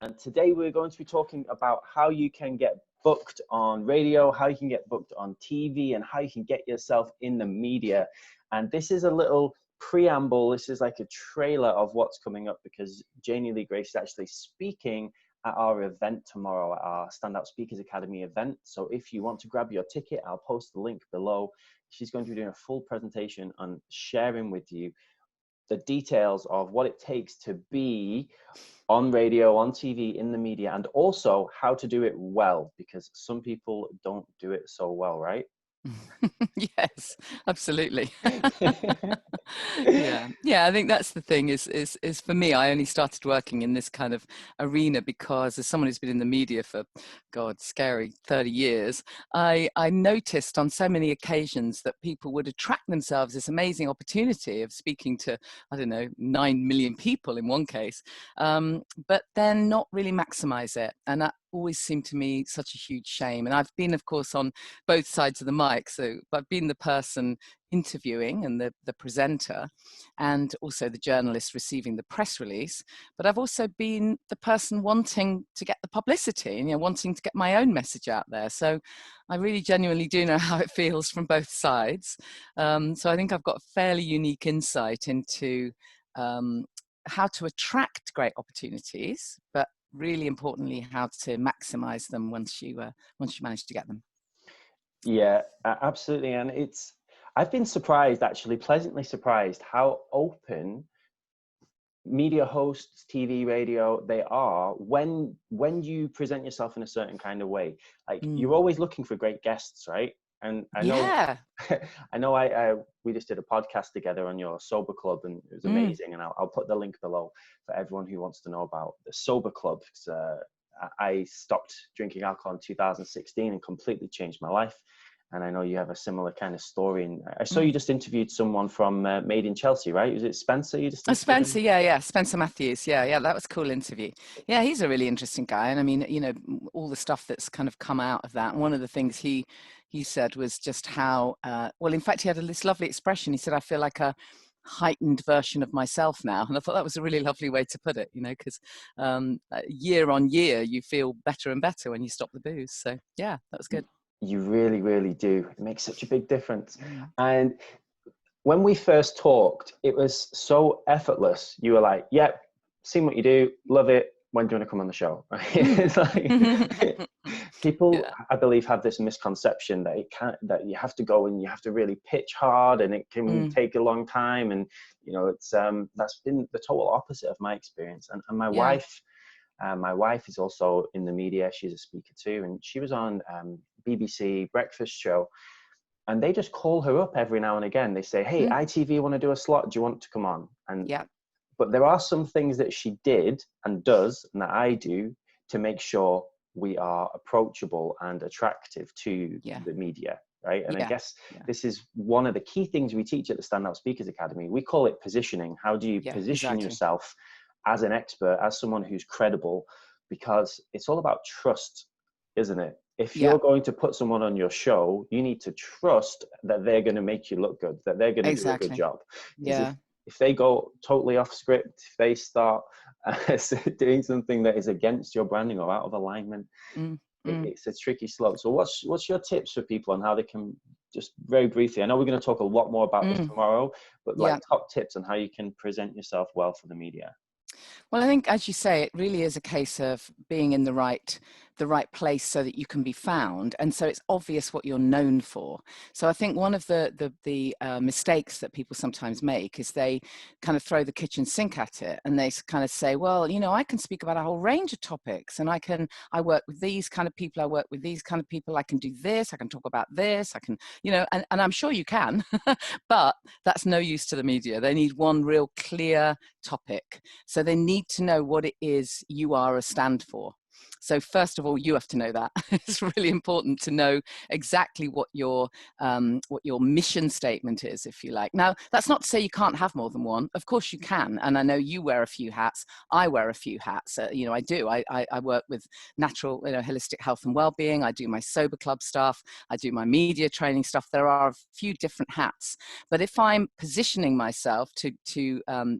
And today we're going to be talking about how you can get booked on radio, how you can get booked on TV, and how you can get yourself in the media. And this is a little preamble. This is like a trailer of what's coming up, because Janey Lee Grace is actually speaking at our event tomorrow, at our Standout Speakers Academy event. So if you want to grab your ticket, I'll post the link below. She's going to be doing a full presentation on sharing with you the details of what it takes to be on radio, on TV, in the media, and also how to do it well, because some people don't do it so well, right? Yes, absolutely. Yeah, I think that's the thing is for me, I only started working in this kind of arena because as someone who's been in the media for, God, scary 30 years, I noticed on so many occasions that people would attract themselves this amazing opportunity of speaking to, I don't know, 9 million people in one case, but then not really maximize it. And that always seemed to me such a huge shame. And I've been, of course, on both sides of the mic. So I've been the person interviewing and the presenter, and also the journalist receiving the press release. But I've also been the person wanting to get the publicity and, wanting to get my own message out there. So I really genuinely do know how it feels from both sides. So I think I've got a fairly unique insight into how to attract great opportunities, but really importantly, how to maximize them once you manage to get them. Yeah, absolutely. And I've been surprised, actually, pleasantly surprised, how open media hosts, TV, radio, they are when you present yourself in a certain kind of way. Like you're always looking for great guests, right? And I know, we just did a podcast together on your Sober Club, and it was amazing. And I'll put the link below for everyone who wants to know about the Sober Club. I stopped drinking alcohol in 2016 and completely changed my life. And I know you have a similar kind of story. And I saw you just interviewed someone from Made in Chelsea, right? Was it Spencer you just interviewed? Spencer, yeah. Spencer Matthews. Yeah. That was a cool interview. Yeah, he's a really interesting guy. And I mean, all the stuff that's kind of come out of that. And one of the things he said was just how, well, in fact, he had this lovely expression. He said, I feel like a heightened version of myself now. And I thought that was a really lovely way to put it, because year on year, you feel better and better when you stop the booze. So yeah, that was good. You really, really do. It makes such a big difference. And when we first talked, it was so effortless. You were like, yep, seen what you do, love it. When do you want to come on the show? It's like, people, I believe, have this misconception that that you have to go and you have to really pitch hard, and it can take a long time. And it's that's been the total opposite of my experience. And my wife. My wife is also in the media. She's a speaker too, and she was on BBC Breakfast Show, and they just call her up every now and again. They say, hey, ITV want to do a slot, do you want to come on? And but there are some things that she did and does, and that I do, to make sure we are approachable and attractive to the media, right? And I guess this is one of the key things we teach at the Standout Speakers Academy. We call it positioning. How do you position yourself as an expert, as someone who's credible? Because it's all about trust, isn't it? If you're going to put someone on your show, you need to trust that they're going to make you look good, that they're going to do a good job. If they go totally off script, if they start doing something that is against your branding or out of alignment, it's a tricky slope. So what's your tips for people on how they can, just very briefly, I know we're going to talk a lot more about this tomorrow, but like top tips on how you can present yourself well for the media? Well, I think, as you say, it really is a case of being in the right place so that you can be found, and so it's obvious what you're known for. So I think one of the mistakes that people sometimes make is they kind of throw the kitchen sink at it, and they kind of say, well, I can speak about a whole range of topics, and I work with these kind of people, I work with these kind of people, I can do this, I can talk about this, I can, and I'm sure you can, but that's no use to the media. They need one real clear topic. So they need to know what it is you are a stand for. So first of all, you have to know that. It's really important to know exactly what your mission statement is, if you like. Now, that's not to say you can't have more than one. Of course you can. And I know you wear a few hats. I wear a few hats. I do. I work with natural, holistic health and well-being. I do my sober club stuff. I do my media training stuff. There are a few different hats. But if I'm positioning myself to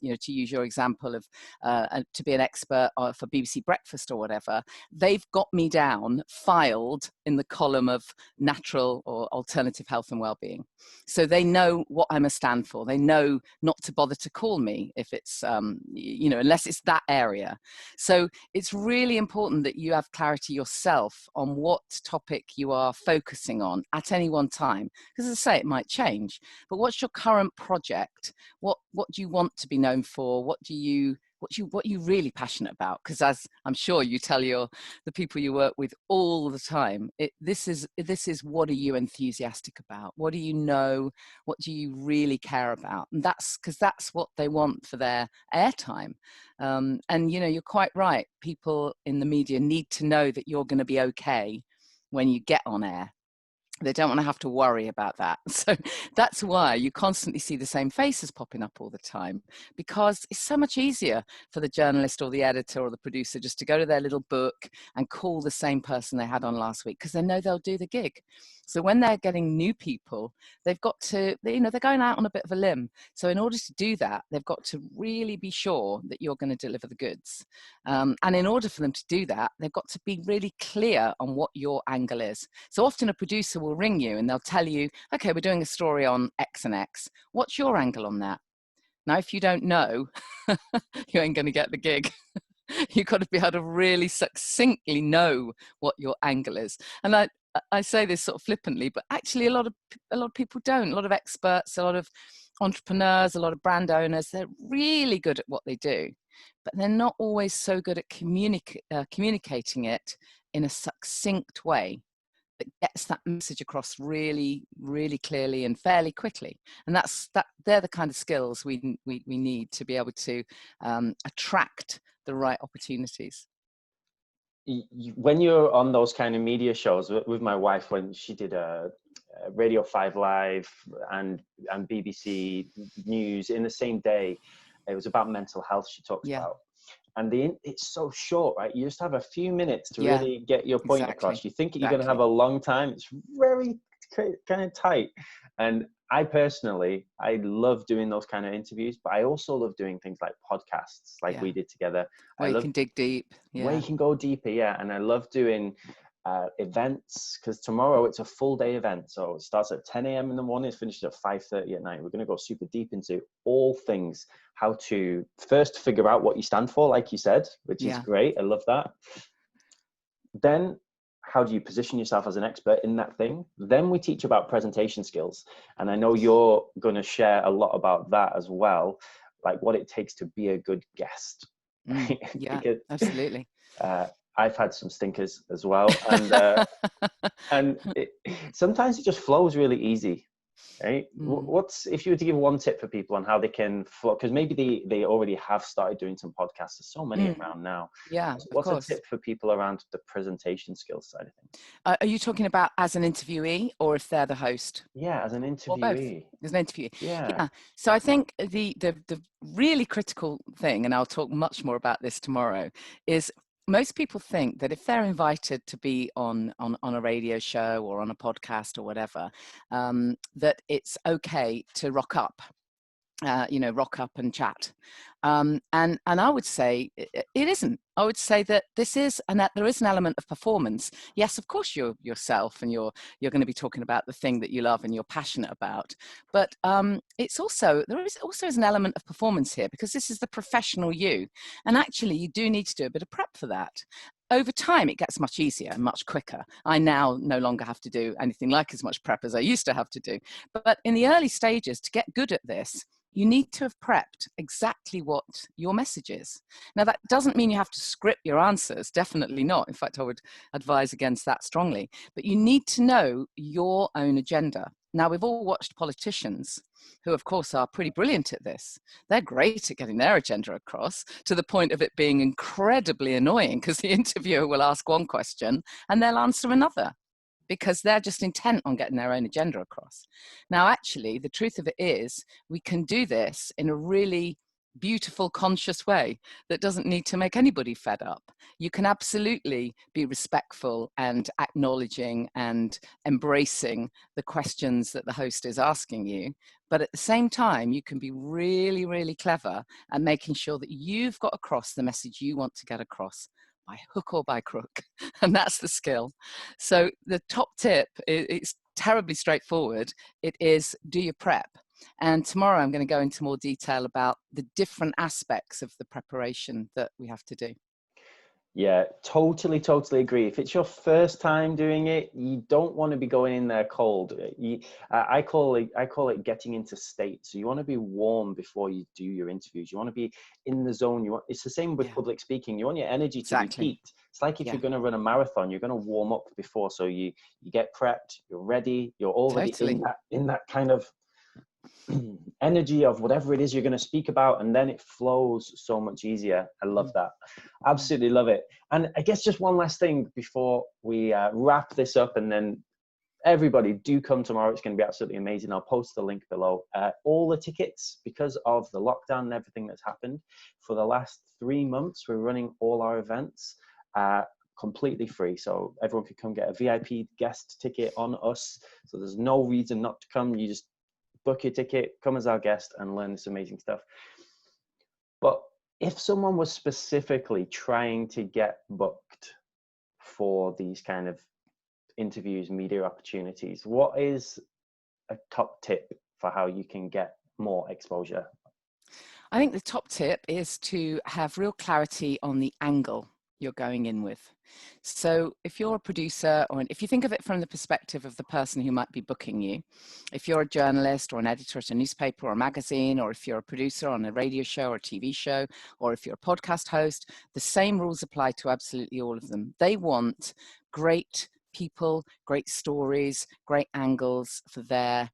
use your example of to be an expert for BBC Breakfast or whatever, they've got me down, filed in the column of natural or alternative health and well-being. So they know what I'm a stand for. They know not to bother to call me if it's, unless it's that area. So it's really important that you have clarity yourself on what topic you are focusing on at any one time. Because as I say, it might change. But what's your current project? What do you want to be known for? What are you really passionate about? Because as I'm sure you tell the people you work with all the time, this is what are you enthusiastic about? What do you know? What do you really care about? And that's because that's what they want for their airtime. And you're quite right. People in the media need to know that you're going to be okay when you get on air. They don't want to have to worry about that. So that's why you constantly see the same faces popping up all the time, because it's so much easier for the journalist or the editor or the producer just to go to their little book and call the same person they had on last week, because they know they'll do the gig. So when they're getting new people, they've got to, they're going out on a bit of a limb. So in order to do that, they've got to really be sure that you're going to deliver the goods. And in order for them to do that, they've got to be really clear on what your angle is. So often a producer will ring you and they'll tell you, okay, we're doing a story on X and X. What's your angle on that? Now, if you don't know, you ain't going to get the gig. You've got to be able to really succinctly know what your angle is. And I say this sort of flippantly, but actually a lot of people don't. A lot of experts, a lot of entrepreneurs, a lot of brand owners, they're really good at what they do, but they're not always so good at communicating it in a succinct way that gets that message across really, really clearly and fairly quickly. And they're the kind of skills we need to be able to attract the right opportunities. When you're on those kind of media shows with my wife, when she did a Radio 5 Live and BBC News in the same day, it was about mental health she talked about. And it's so short, right? You just have a few minutes to really get your point across. You think you're going to have a long time. It's very kind of tight. And I personally, I love doing those kind of interviews, but I also love doing things like podcasts, like we did together. Where you can dig deep. Where you can go deeper, And I love doing events, because tomorrow it's a full day event. So it starts at 10 a.m. in the morning, it finishes at 5:30 at night. We're going to go super deep into all things, how to first figure out what you stand for, like you said, which is great. I love that. Then how do you position yourself as an expert in that thing? Then we teach about presentation skills. And I know you're going to share a lot about that as well, like what it takes to be a good guest. Yeah, because, absolutely. I've had some stinkers as well. And sometimes it just flows really easy. Right? If you were to give one tip for people on how they can flow, because maybe they already have started doing some podcasts. There's so many around now. What's a tip for people around the presentation skills side of things? Are you talking about as an interviewee or if they're the host? Yeah, as an interviewee. Or both. As an interviewee. Yeah. So I think the really critical thing, and I'll talk much more about this tomorrow, is most people think that if they're invited to be on a radio show or on a podcast or whatever, that it's okay to rock up and chat. And I would say it isn't. I would say that there is an element of performance. Yes, of course you're yourself and you're going to be talking about the thing that you love and you're passionate about. But there is also an element of performance here, because this is the professional you. And actually you do need to do a bit of prep for that. Over time, it gets much easier and much quicker. I now no longer have to do anything like as much prep as I used to have to do. But in the early stages, to get good at this, you need to have prepped exactly what your message is. Now, that doesn't mean you have to script your answers, definitely not. In fact, I would advise against that strongly. But you need to know your own agenda. Now, we've all watched politicians who, of course, are pretty brilliant at this. They're great at getting their agenda across, to the point of it being incredibly annoying, because the interviewer will ask one question and they'll answer another, because they're just intent on getting their own agenda across. Now, actually, the truth of it is, we can do this in a really beautiful, conscious way that doesn't need to make anybody fed up. You can absolutely be respectful and acknowledging and embracing the questions that the host is asking you. But at the same time, you can be really, really clever at making sure that you've got across the message you want to get across, by hook or by crook. And that's the skill. So the top tip, it's terribly straightforward. It is, do your prep. And tomorrow I'm going to go into more detail about the different aspects of the preparation that we have to do. Yeah, totally agree. If it's your first time doing it, you don't want to be going in there cold. I call it getting into state. So you want to be warm before you do your interviews. You want to be in the zone. It's the same with public speaking. You want your energy to be peaked. It's like if you're going to run a marathon, you're going to warm up before. So you get prepped, you're ready, you're already in that kind of energy of whatever it is you're going to speak about, and then it flows so much easier. I love that. Absolutely love it. And I guess just one last thing before we wrap this up, and then everybody do come tomorrow. It's going to be absolutely amazing. I'll post the link below. All the tickets, because of the lockdown and everything that's happened for the last 3 months, we're running all our events completely free, so everyone can come get a VIP guest ticket on us. So there's no reason not to come. You just book your ticket, come as our guest, and learn this amazing stuff. But if someone was specifically trying to get booked for these kind of interviews, media opportunities, what is a top tip for how you can get more exposure? I think the top tip is to have real clarity on the angle you're going in with. So if you're a producer, or if you think of it from the perspective of the person who might be booking you, if you're a journalist or an editor at a newspaper or a magazine, or if you're a producer on a radio show or a TV show, or if you're a podcast host, the same rules apply to absolutely all of them. They want great people, great stories, great angles for their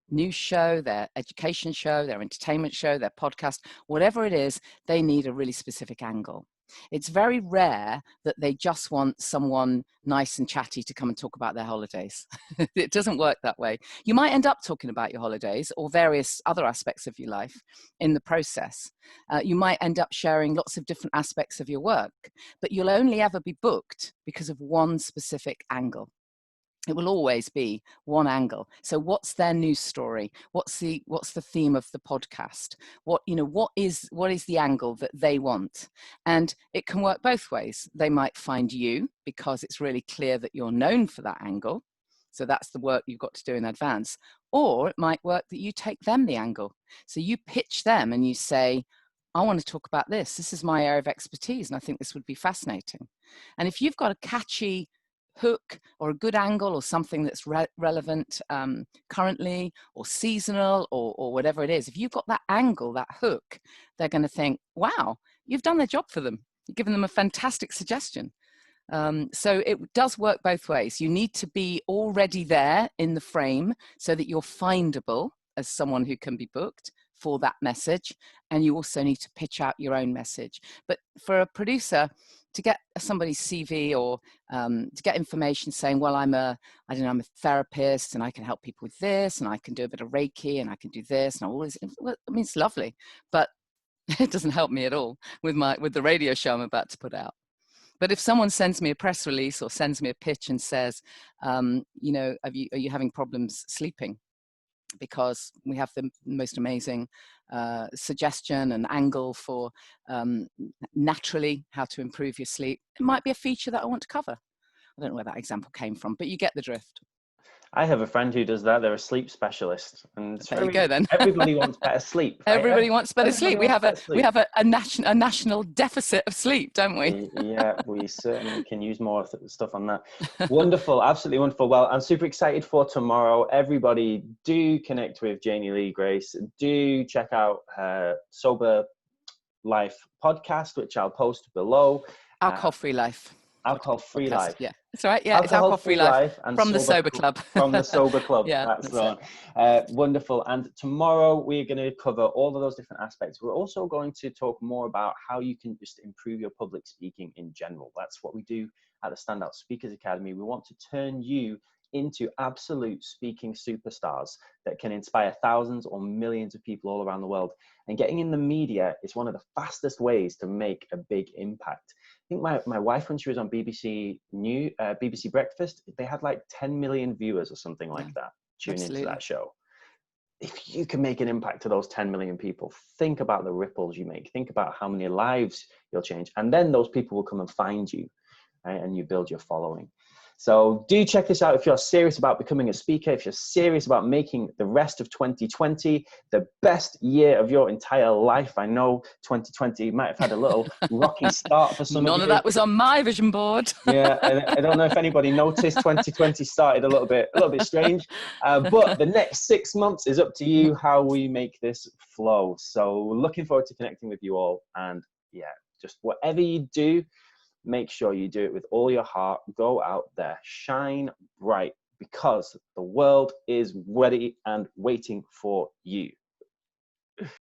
news show, their education show, their entertainment show, their podcast, whatever it is, they need a really specific angle. It's very rare that they just want someone nice and chatty to come and talk about their holidays. It doesn't work that way. You might end up talking about your holidays or various other aspects of your life in the process. You might end up sharing lots of different aspects of your work, but you'll only ever be booked because of one specific angle. It will always be one angle. So what's their news story? What's the theme of the podcast? What is the angle that they want? And it can work both ways. They might find you because it's really clear that you're known for that angle. So that's the work you've got to do in advance. Or it might work that you take them the angle. So you pitch them and you say, I want to talk about this. This is my area of expertise, and I think this would be fascinating. And if you've got a catchy hook or a good angle or something that's relevant currently or seasonal or whatever it is, if you've got that angle, that hook, they're going to think, wow, you've done their job for them. You've given them a fantastic suggestion. So it does work both ways. You need to be already there in the frame so that you're findable as someone who can be booked for that message, and you also need to pitch out your own message. But for a producer to get somebody's CV or to get information saying, well, I'm a therapist and I can help people with this, and I can do a bit of Reiki and I can do this and all this, well, I mean, it's lovely, but it doesn't help me at all with the radio show I'm about to put out. But if someone sends me a press release or sends me a pitch and says, are you having problems sleeping? Because we have the most amazing suggestion and angle for naturally how to improve your sleep. It might be a feature that I want to cover. I don't know where that example came from, but you get the drift. I have a friend who does that. They're a sleep specialist, and there you go then. Everybody wants better sleep. Right? Everybody wants better sleep. We have a national deficit of sleep, don't we? Yeah, we certainly can use more stuff on that. Wonderful, absolutely wonderful. Well, I'm super excited for tomorrow. Everybody, do connect with Janey Lee Grace. Do check out her Sober Life podcast, which I'll post below. Alcohol-free life. Alcohol-free Podcast. life. Yeah, it's all right. Yeah, it's Alcohol-free alcohol-free life life and from the Sober Club. from the Sober Club. Yeah, That's the it. one. Wonderful. And tomorrow we're going to cover all of those different aspects. We're also going to talk more about how you can just improve your public speaking in general. That's what we do at the Standout Speakers Academy. We want to turn you into absolute speaking superstars that can inspire thousands or millions of people all around the world. And getting in the media is one of the fastest ways to make a big impact. I think my wife, when she was on BBC Breakfast, they had like 10 million viewers or something like that tune into that show. If you can make an impact to those 10 million people, think about the ripples you make. Think about how many lives you'll change. And then those people will come and find you, right? And you build your following. So do check this out if you're serious about becoming a speaker, if you're serious about making the rest of 2020 the best year of your entire life. I know 2020 might have had a little rocky start for some of you. None of that was on my vision board. Yeah, I don't know if anybody noticed 2020 started a little bit strange, but the next 6 months is up to you how we make this flow. So looking forward to connecting with you all, and yeah, just whatever you do, make sure you do it with all your heart. Go out there, shine bright, because the world is ready and waiting for you.